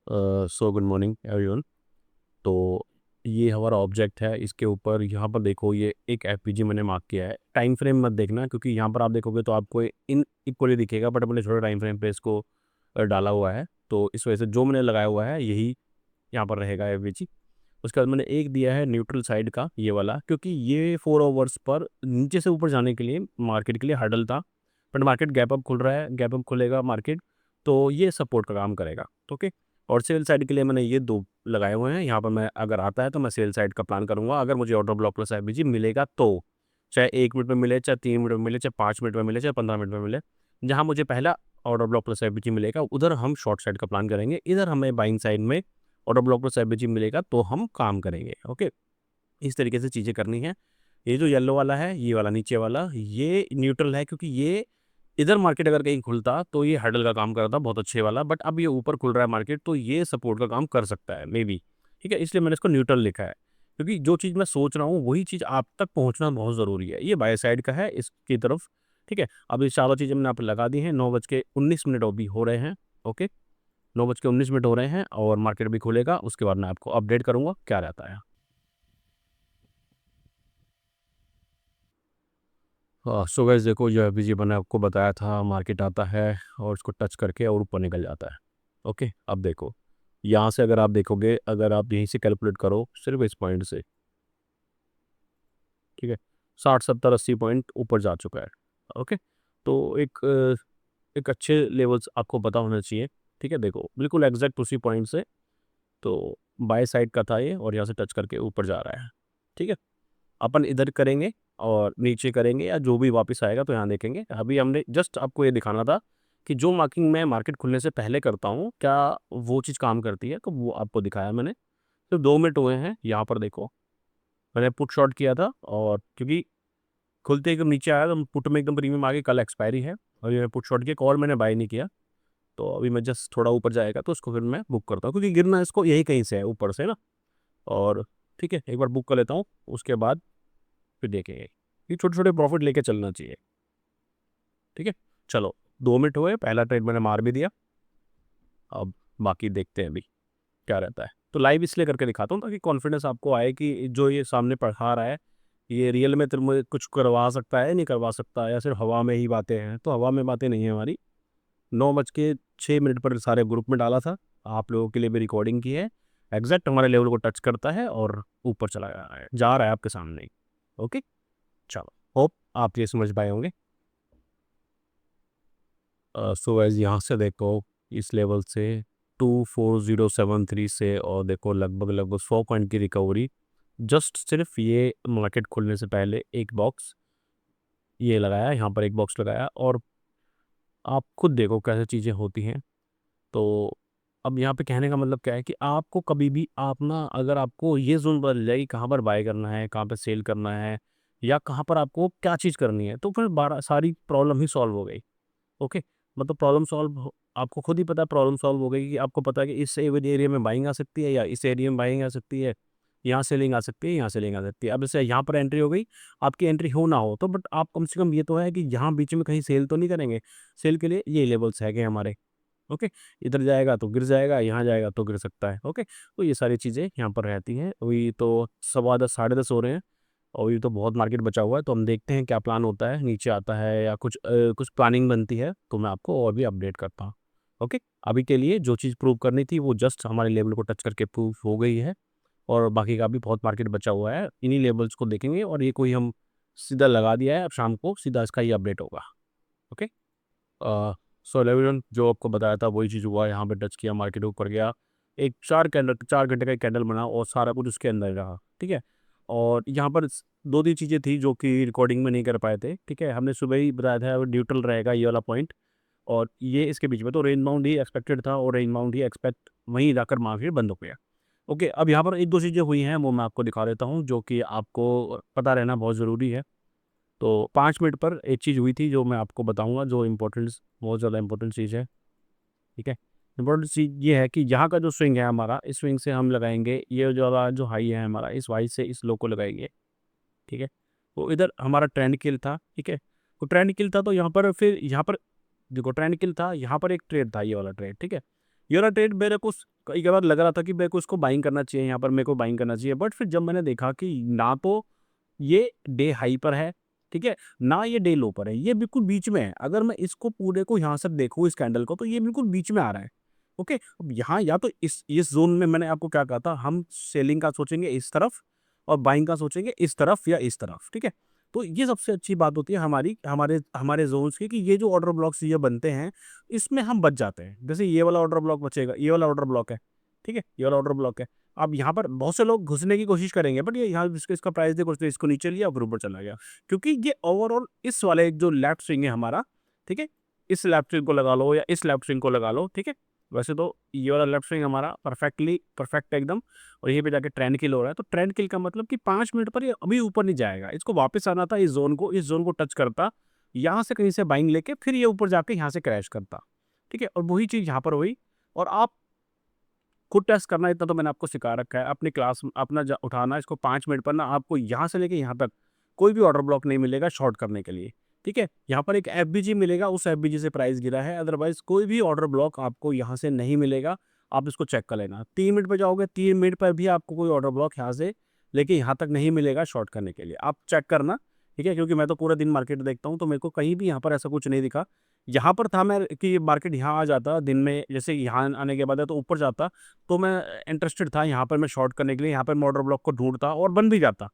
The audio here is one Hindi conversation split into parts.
So good morning everyone. तो ये हमारा ऑब्जेक्ट है, इसके ऊपर यहाँ पर देखो ये एक एफपीजी मैंने मार्क किया है। टाइम फ्रेम मत देखना क्योंकि यहाँ पर आप देखोगे तो आपको इन इक्वली दिखेगा, बट मैंने छोटे टाइम फ्रेम पे इसको डाला हुआ है, तो इस वजह से जो मैंने लगाया हुआ है यही यहाँ पर रहेगा एफपीजी। उसके बाद मैंने एक दिया है न्यूट्रल साइड का ये वाला, क्योंकि ये 4 आवर्स पर नीचे से ऊपर जाने के लिए मार्केट के लिए हर्डल था, बट मार्केट गैप अप खुल रहा है, गैप अप खुलेगा मार्केट, तो ये सपोर्ट का काम करेगा। ओके। और सेल साइड के लिए मैंने ये दो लगाए हुए हैं यहाँ पर। मैं अगर आता है तो मैं सेल साइड का प्लान करूंगा, अगर मुझे ऑर्डर ब्लॉक प्लस एफबीजी मिलेगा तो, चाहे 1 मिनट में मिले, चाहे 3 मिनट में मिले, चाहे 5 मिनट में मिले, चाहे 15 मिनट में मिले, जहाँ मुझे पहला ऑर्डर ब्लॉक प्लस एफबीजी मिलेगा उधर हम शॉर्ट साइड का प्लान करेंगे, इधर हमें बाइंग साइड में ऑर्डर ब्लॉक प्लस एफबीजी मिलेगा तो हम काम करेंगे। ओके। इस तरीके से चीज़ें करनी है। ये जो येलो वाला है, ये वाला नीचे वाला, ये न्यूट्रल है, क्योंकि ये इधर मार्केट अगर कहीं खुलता तो ये हर्डल का काम करता बहुत अच्छे वाला, बट अब ये ऊपर खुल रहा है मार्केट तो ये सपोर्ट का काम कर सकता है मे बी। ठीक है, इसलिए मैंने इसको न्यूट्रल लिखा है, क्योंकि जो चीज़ मैं सोच रहा हूँ वही चीज़ आप तक पहुँचना बहुत ज़रूरी है। ये बाय साइड का है इसकी तरफ। ठीक है, अब ये चारों चीज़ें मैंने आप लगा दी हैं। 9:19 अभी हो रहे हैं। ओके, 9:19 हो रहे हैं और मार्केट भी खुलेगा, उसके बाद मैं आपको अपडेट करूँगा क्या रहता है। सो गाइस देखो, जो अभी जी मैंने आपको बताया था, मार्केट आता है और उसको टच करके और ऊपर निकल जाता है। ओके, अब देखो यहाँ से अगर आप देखोगे, अगर आप यहीं से कैलकुलेट करो सिर्फ इस पॉइंट से, ठीक है, 60 70 80 पॉइंट ऊपर जा चुका है। ओके, तो एक अच्छे लेवल्स आपको पता होना चाहिए। ठीक है, देखो बिल्कुल एग्जैक्ट उसी पॉइंट से, तो बाय साइड का था ये और यहाँ से टच करके ऊपर जा रहा है। ठीक है, अपन इधर करेंगे और नीचे करेंगे या जो भी वापस आएगा तो यहाँ देखेंगे। अभी हमने जस्ट आपको ये दिखाना था कि जो मार्किंग मैं मार्केट खुलने से पहले करता हूँ क्या वो चीज़ काम करती है, तो वो आपको दिखाया मैंने। तो 2 मिनट हुए हैं, यहाँ पर देखो मैंने पुट शॉर्ट किया था, और क्योंकि खुलते एकदम नीचे आया तो पुट में एकदम प्रीमियम आ गई, कल एक्सपायरी है और ये पुट शॉर्ट किया, कॉल मैंने बाय नहीं किया। तो अभी मैं जस्ट थोड़ा ऊपर जाएगा तो उसको फिर मैं बुक करता हूँ, क्योंकि गिरना इसको यही कहीं से है ऊपर से ना। और ठीक है, एक बार बुक कर लेता हूँ, उसके बाद फिर देखेंगे। ये छोटे छोटे प्रॉफिट लेके चलना चाहिए। ठीक है, चलो 2 मिनट हुए, पहला ट्रेड मैंने मार भी दिया। अब बाकी देखते हैं अभी क्या रहता है। तो लाइव इसलिए करके दिखाता हूँ ताकि कॉन्फिडेंस आपको आए कि जो ये सामने पढ़ा रहा है ये रियल में तो मुझे कुछ करवा सकता है, नहीं करवा सकता, या सिर्फ हवा में ही बातें हैं। तो हवा में बातें नहीं है हमारी। 9:06 पर सारे ग्रुप में डाला था, आप लोगों के लिए भी रिकॉर्डिंग की है। एग्जैक्ट हमारे लेवल को टच करता है और ऊपर चला जा रहा है आपके सामने ही। ओके, चलो, होप आप ये समझ पाए होंगे। सो एज यहाँ से देखो, इस लेवल से 24073 से, और देखो लगभग लगभग 100 पॉइंट की रिकवरी, जस्ट सिर्फ ये मार्केट खुलने से पहले एक बॉक्स ये लगाया, यहाँ पर एक बॉक्स लगाया, और आप खुद देखो कैसे चीज़ें होती हैं। तो अब यहाँ पे कहने का मतलब क्या है कि आपको कभी भी आप ना, अगर आपको ये जोन बदल जाए कि कहाँ पर बाय करना है, कहाँ पर सेल करना है, या कहाँ पर आपको क्या चीज़ करनी है, तो फिर बारह सारी प्रॉब्लम ही सॉल्व हो गई। ओके, मतलब प्रॉब्लम सॉल्व, आपको खुद ही पता है प्रॉब्लम सॉल्व हो गई कि आपको पता है कि इस एरिया में बाइंग आ सकती है या इस एरिया में बाइंग आ सकती है, यहाँ सेलिंग आ सकती है, यहाँ सेलिंग आ सकती है। अब जैसे यहाँ पर एंट्री हो गई, आपकी एंट्री हो ना हो तो, बट आप कम से कम ये तो है कि यहाँ बीच में कहीं सेल तो नहीं करेंगे। सेल के लिए ये लेवल्स है हमारे। ओके, इधर जाएगा तो गिर जाएगा, यहाँ जाएगा तो गिर सकता है। ओके, तो ये सारी चीज़ें यहाँ पर रहती हैं। अभी तो 10:15 10:30 हो रहे हैं और ये तो बहुत मार्केट बचा हुआ है, तो हम देखते हैं क्या प्लान होता है, नीचे आता है या कुछ प्लानिंग बनती है तो मैं आपको और भी अपडेट करता हूँ। ओके, अभी के लिए जो चीज़ प्रूव करनी थी वो जस्ट हमारे लेवल को टच करके प्रूव हो गई है, और बाकी का भी बहुत मार्केट बचा हुआ है। इन्हीं लेवल्स को देखेंगे, और ये कोई हम सीधा लगा दिया है, अब शाम को सीधा इसका ही अपडेट होगा। ओके, सो एवरीवन, जो आपको बताया था वही चीज़ हुआ, यहाँ पे टच किया, मार्केट ऊपर गया, एक 4 घंटे का एक कैंडल बना और सारा कुछ उसके अंदर रहा। ठीक है, और यहाँ पर 2 3 चीज़ें थी जो कि रिकॉर्डिंग में नहीं कर पाए थे। ठीक है, हमने सुबह ही बताया था न्यूट्रल रहेगा ये वाला पॉइंट, और ये इसके बीच में तो रेंज बाउंड ही एक्सपेक्टेड था, और रेंज बाउंड ही एक्सपेक्ट वहीं जाकर मार्केट बंद हो गया। ओके, अब यहाँ पर एक दो चीज़ें हुई हैं वो मैं आपको दिखा देता हूँ, जो कि आपको पता रहना बहुत ज़रूरी है। तो 5 मिनट पर एक चीज़ हुई थी जो मैं आपको बताऊंगा, जो इम्पोर्टेंस बहुत ज़्यादा इम्पोर्टेंट चीज़ है। ठीक है, इम्पोर्टेंट चीज़ ये है कि यहाँ का जो स्विंग है हमारा, इस स्विंग से हम लगाएंगे ये जो वाला जो हाई है हमारा, इस वाई से इस लो को लगाएंगे। ठीक है, तो इधर हमारा ट्रेंड किल था। ठीक है, तो ट्रेंड किल था तो यहाँ पर फिर यहाँ पर देखो ट्रेंड किल था, यहाँ पर एक ट्रेड था ये वाला ट्रेड। ठीक है, ये वाला ट्रेड मेरे को कई बार लग रहा था कि मेरे को इसको बाइंग करना चाहिए, यहाँ पर मेरे को बाइंग करना चाहिए, बट फिर जब मैंने देखा कि ना तो ये डे हाई पर है, ठीक है, ना ये डे लो पर है, ये बिल्कुल बीच में है। अगर मैं इसको पूरे को यहाँ से देखूँ इस कैंडल को, तो ये बिल्कुल बीच में आ रहा है। ओके, अब यहाँ या तो इस ज़ोन में मैंने आपको क्या कहा था, हम सेलिंग का सोचेंगे इस तरफ और बाइंग का सोचेंगे इस तरफ या इस तरफ, ठीक है? तो ये सबसे अच्छी बात होती है हमारी हमारे हमारे ज़ोन्स की कि ये जो ऑर्डर ब्लॉक्स ये बनते हैं, इसमें हम बच जाते हैं। जैसे ये वाला ऑर्डर ब्लॉक बचेगा, ये वाला ऑर्डर ब्लॉक है, ठीक है? ये वाला ऑर्डर ब्लॉक है। अब यहाँ पर बहुत से लोग घुसने की कोशिश करेंगे, बट ये यहाँ इसका प्राइस देखो, उसने इसको नीचे लिया फिर ऊपर चला गया। क्योंकि ये ओवरऑल इस वाले जो लेफ्ट स्विंग है हमारा, ठीक है? इस लेफ्ट स्विंग को लगा लो या इस लेफ्ट स्विंग को लगा लो, ठीक है? वैसे तो ये वाला लेफ्ट स्विंग हमारा परफेक्ट है एकदम, और यहीं पे जाके ट्रेंड किल हो रहा है। तो ट्रेंड किल का मतलब कि 5 मिनट पर ये अभी ऊपर नहीं जाएगा। इसको वापस आना था इस ज़ोन को टच करता, यहाँ से कहीं से बाइंग लेके फिर ये ऊपर जाके यहाँ से क्रैश करता, ठीक है? और वही चीज़ यहाँ पर हुई। और आप खुद टेस्ट करना, इतना तो मैंने आपको सिखा रखा है। अपनी क्लास अपना उठाना इसको 5 मिनट पर ना, आपको यहाँ से लेके यहाँ तक कोई भी ऑर्डर ब्लॉक नहीं मिलेगा शॉर्ट करने के लिए, ठीक है? यहाँ पर एक एफबीजी मिलेगा, उस एफबीजी से प्राइस गिरा है, अदरवाइज कोई भी ऑर्डर ब्लॉक आपको यहाँ से नहीं मिलेगा। आप इसको चेक कर लेना। 3 मिनट पे जाओगे, 3 मिनट पर भी आपको कोई ऑर्डर ब्लॉक यहाँ से लेके यहाँ तक नहीं मिलेगा शॉर्ट करने के लिए। आप चेक करना, ठीक है? क्योंकि मैं तो पूरा दिन मार्केट देखता हूँ, तो मेरे को कहीं भी यहाँ पर ऐसा कुछ नहीं दिखा। यहाँ पर था मैं कि मार्केट यहाँ आ जाता दिन में, जैसे यहाँ आने के बाद है तो ऊपर जाता, तो मैं इंटरेस्टेड था यहाँ पर मैं शॉर्ट करने के लिए, यहाँ पर मैं ऑर्डर ब्लॉक को ढूँढता और बन भी जाता।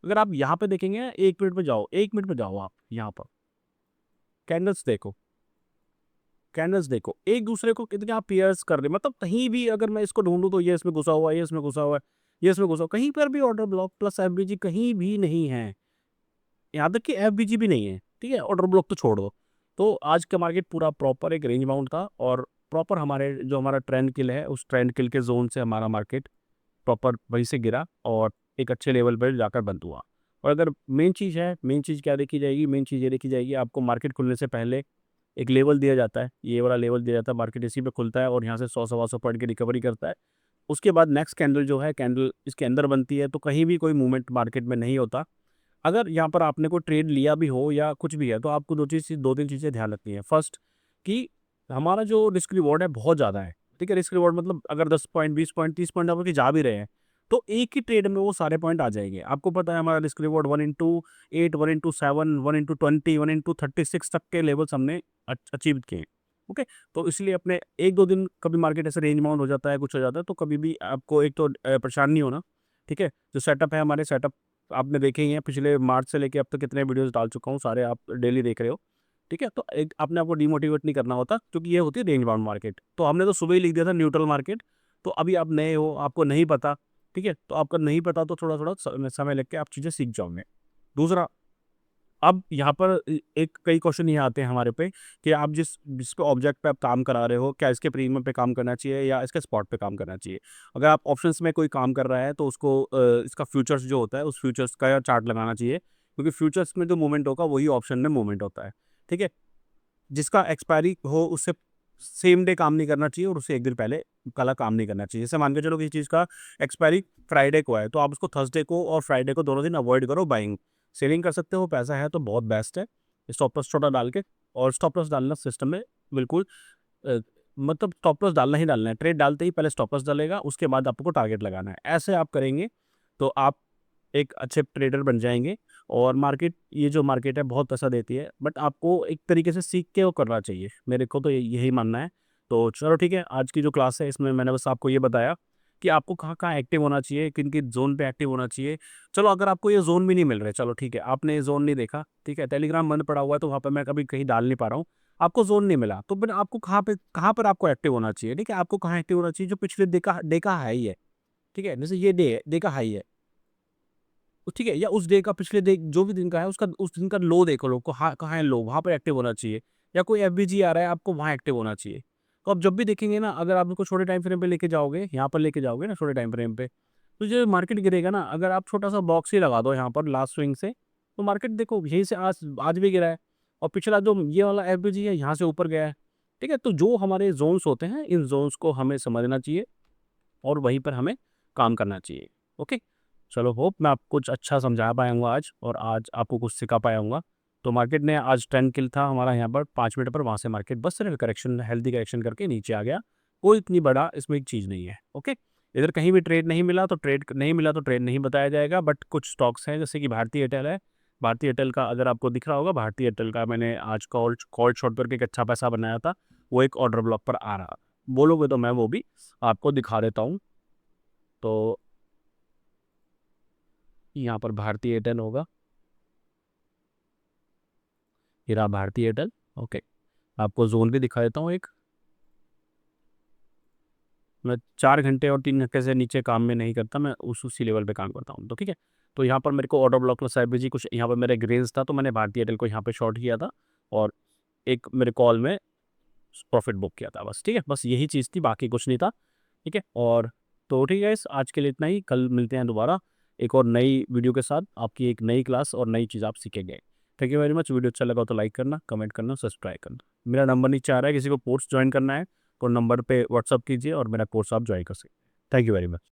अगर आप यहाँ पे देखेंगे 1 मिनट में जाओ, 1 मिनट में जाओ आप यहाँ पर, कैंडल्स देखो, कैंडल्स देखो, एक-दूसरे को कितने आप पियर्स कर रहे हैं, मतलब कहीं भी अगर मैं इसको ढूँढूँ तो ये इसमें घुसा हुआ है, ये इसमें घुसा हुआ है, ये इसमें घुसा हुआ है, कहीं पर भी ऑर्डर ब्लॉक प्लस एफबीजी कहीं भी नहीं है। यहाँ तक कि एफबीजी भी नहीं है, ठीक है? ऑर्डर ब्लॉक तो छोड़ दो। तो आज का मार्केट पूरा प्रॉपर एक रेंज बाउंड था, और प्रॉपर हमारे जो हमारा ट्रेंड किल है, उस ट्रेंड किल के ज़ोन से हमारा मार्केट प्रॉपर वहीं से गिरा और एक अच्छे लेवल पर जाकर बंद हुआ। और अगर मेन चीज़ है, मेन चीज़ क्या देखी जाएगी? मेन चीज़ ये देखी जाएगी, आपको मार्केट खुलने से पहले एक लेवल दिया जाता है, ये वाला लेवल दिया जाता है, मार्केट इसी पे खुलता है और यहाँ से 100 सवा 100 पॉइंट की रिकवरी करता है। उसके बाद नेक्स्ट कैंडल जो है, कैंडल इसके अंदर बनती है, तो कहीं भी कोई मूवमेंट मार्केट में नहीं होता। अगर यहाँ पर आपने कोई ट्रेड लिया भी हो या कुछ भी है, तो आपको 2-3 चीज़ें ध्यान रखनी है। फर्स्ट कि हमारा जो रिस्क रिवॉर्ड है बहुत ज़्यादा है, ठीक है? रिस्क रिवॉर्ड मतलब अगर 10 पॉइंट, 20 पॉइंट, 30 पॉइंट आपके जा भी रहे हैं, तो एक ही ट्रेड में वो सारे पॉइंट आ जाएँगे। आपको पता है हमारा risk reward 1 into 8, 1 into 7, 1 into 20, 1 into 36 तक के लेवल्स हमने अचीव किए हैं, ओके? तो इसलिए अपने 1-2 दिन कभी मार्केट ऐसे रेंज बाउंड हो जाता है, कुछ हो जाता है, तो कभी भी आपको एक तो परेशान नहीं होना, ठीक है? जो सेटअप है हमारे, सेटअप आपने देखे ही हैं, पिछले मार्च से लेके अब तक कितने वीडियोज़ डाल चुका हूँ, सारे आप डेली देख रहे हो, ठीक है? तो एक अपने आप को डिमोटिवेट नहीं करना होता, क्योंकि ये होती है रेंज बाउंड मार्केट। तो हमने तो सुबह ही लिख दिया था न्यूट्रल मार्केट, तो अभी आप नए हो, आपको नहीं पता, ठीक है? तो आपका नहीं पता, तो थोड़ा-थोड़ा समय लग के आप चीज़ें सीख जाओगे। दूसरा, अब यहाँ पर एक कई क्वेश्चन ये आते हैं हमारे पे कि आप जिस पे ऑब्जेक्ट पे आप काम करा रहे हो, क्या इसके प्रीमियम पे काम करना चाहिए या इसके स्पॉट पे काम करना चाहिए? अगर आप ऑप्शंस में कोई काम कर रहा है, तो उसको इसका फ्यूचर्स जो होता है, उस फ्यूचर्स का चार्ट लगाना चाहिए, क्योंकि फ्यूचर्स में जो मूवमेंट होगा वही ऑप्शन में मूवमेंट होता है, ठीक है? जिसका एक्सपायरी हो उससे सेम डे काम नहीं करना चाहिए और उससे 1 दिन पहले कल काम नहीं करना चाहिए। जैसे मान के चलो किसी चीज़ का एक्सपायरी फ्राइडे को है, तो आप उसको थर्सडे को और फ्राइडे को दोनों दिन अवॉइड करो बाइंग। सेलिंग कर सकते हो, पैसा है तो बहुत बेस्ट है। स्टॉप लॉस छोटा डाल के, और स्टॉप लॉस डालना सिस्टम में बिल्कुल अ, मतलब स्टॉप लॉस डालना ही डालना है। ट्रेड डालते ही पहले स्टॉप लॉस डालेगा, उसके बाद आपको टारगेट लगाना है। ऐसे आप करेंगे तो आप एक अच्छे ट्रेडर बन जाएँगे। और मार्केट, ये जो मार्केट है बहुत पैसा देती है, बट आपको एक तरीके से सीख के वो करना चाहिए। मेरे को तो यही मानना है। तो चलो ठीक है, आज की जो क्लास है इसमें मैंने बस आपको ये बताया कि आपको कहाँ-कहाँ एक्टिव होना चाहिए, किन-किन ज़ोन पे एक्टिव होना चाहिए। चलो अगर आपको ये ज़ोन भी नहीं मिल रहे, चलो ठीक है, आपने ये ज़ोन नहीं देखा, ठीक है, टेलीग्राम बंद पड़ा हुआ है तो वहाँ पे मैं कभी कहीं डाल नहीं पा रहा हूँ। आपको ज़ोन नहीं मिला, तो फिर आपको कहाँ पर आपको एक्टिव होना चाहिए, ठीक है? आपको कहाँ एक्टिव होना चाहिए, जो पिछले डे का हाई है, ठीक है? जैसे ये डे है, डे का हाई है। ठीक है, या उस डे का पिछले डे जो भी दिन का है उसका उस दिन का लो देखो, लो कहाँ है लो, वहाँ पे एक्टिव होना चाहिए। या कोई एफबीजी आ रहा है, आपको वहाँ एक्टिव होना चाहिए। तो आप जब भी देखेंगे ना, अगर आप उसको छोटे टाइम फ्रेम पे लेके जाओगे, यहाँ पर लेके जाओगे ना छोटे टाइम फ्रेम पे, तो जो मार्केट गिरेगा ना, अगर आप छोटा-सा बॉक्स ही लगा दो यहाँ पर लास्ट स्विंग से, तो मार्केट देखो यहीं से आज आज भी गिरा है, और पिछला जो ये वाला एफबीजी है यहाँ से ऊपर गया है। ठीक है? तो जो हमारे ज़ोन्स होते हैं, इन ज़ोन्स को हमें समझना चाहिए और वहीं पर हमें काम करना चाहिए। ओके? चलो, होप मैं आपको कुछ अच्छा समझा पाया हूँ आज, और आज आपको कुछ सिखा पाया हूँगा। तो मार्केट ने आज ट्रेंड किल था हमारा यहाँ पर 5 मिनट पर, वहाँ से मार्केट बस सिर्फ करेक्शन, हेल्दी करेक्शन करके नीचे आ गया। कोई इतनी बड़ा इसमें एक चीज़ नहीं है। ओके, इधर कहीं भी ट्रेड नहीं मिला तो ट्रेड नहीं बताया जाएगा, बट कुछ स्टॉक्स हैं जैसे कि भारतीय एयरटेल है। भारतीय एयरटेल का अगर आपको दिख रहा होगा, भारतीय एयरटेल का मैंने आज कॉल शॉर्ट करके एक अच्छा पैसा बनाया था, वो एक ऑर्डर ब्लॉक पर आ रहा। बोलोगे तो मैं वो भी आपको दिखा देता हूँ। तो यहाँ पर भारतीय एयरटेल होगा, ये रहा भारतीय एयरटेल। ओके, आपको जोन भी दिखा देता हूँ एक। मैं 4 घंटे और 3 घंटे से नीचे काम में नहीं करता, मैं उसी लेवल पे काम करता हूँ। तो ठीक है, तो यहाँ पर मेरे को ऑर्डर ब्लॉक प्लस आईबीजी कुछ यहाँ पर मेरे ग्रेन्स था, तो मैंने भारतीय एयरटेल को यहाँ पे शॉर्ट किया था और एक मेरे कॉल में प्रॉफिट बुक किया था बस। ठीक है, बस यही चीज़ थी, बाकी कुछ नहीं था। ठीक है, और तो ठीक है, इस आज के लिए इतना ही। कल मिलते हैं दोबारा एक और नई वीडियो के साथ, आपकी एक नई क्लास और नई चीज़ आप सीखेंगे। Thank you very much. Video अच्छा लगा तो लाइक करना, कमेंट करना, सब्सक्राइब करना। मेरा नंबर नीचे आ रहा है, किसी को कोर्स ज्वाइन करना है तो नंबर पे व्हाट्सअप कीजिए और मेरा कोर्स आप ज्वाइन कर सकते हैं। Thank you very much.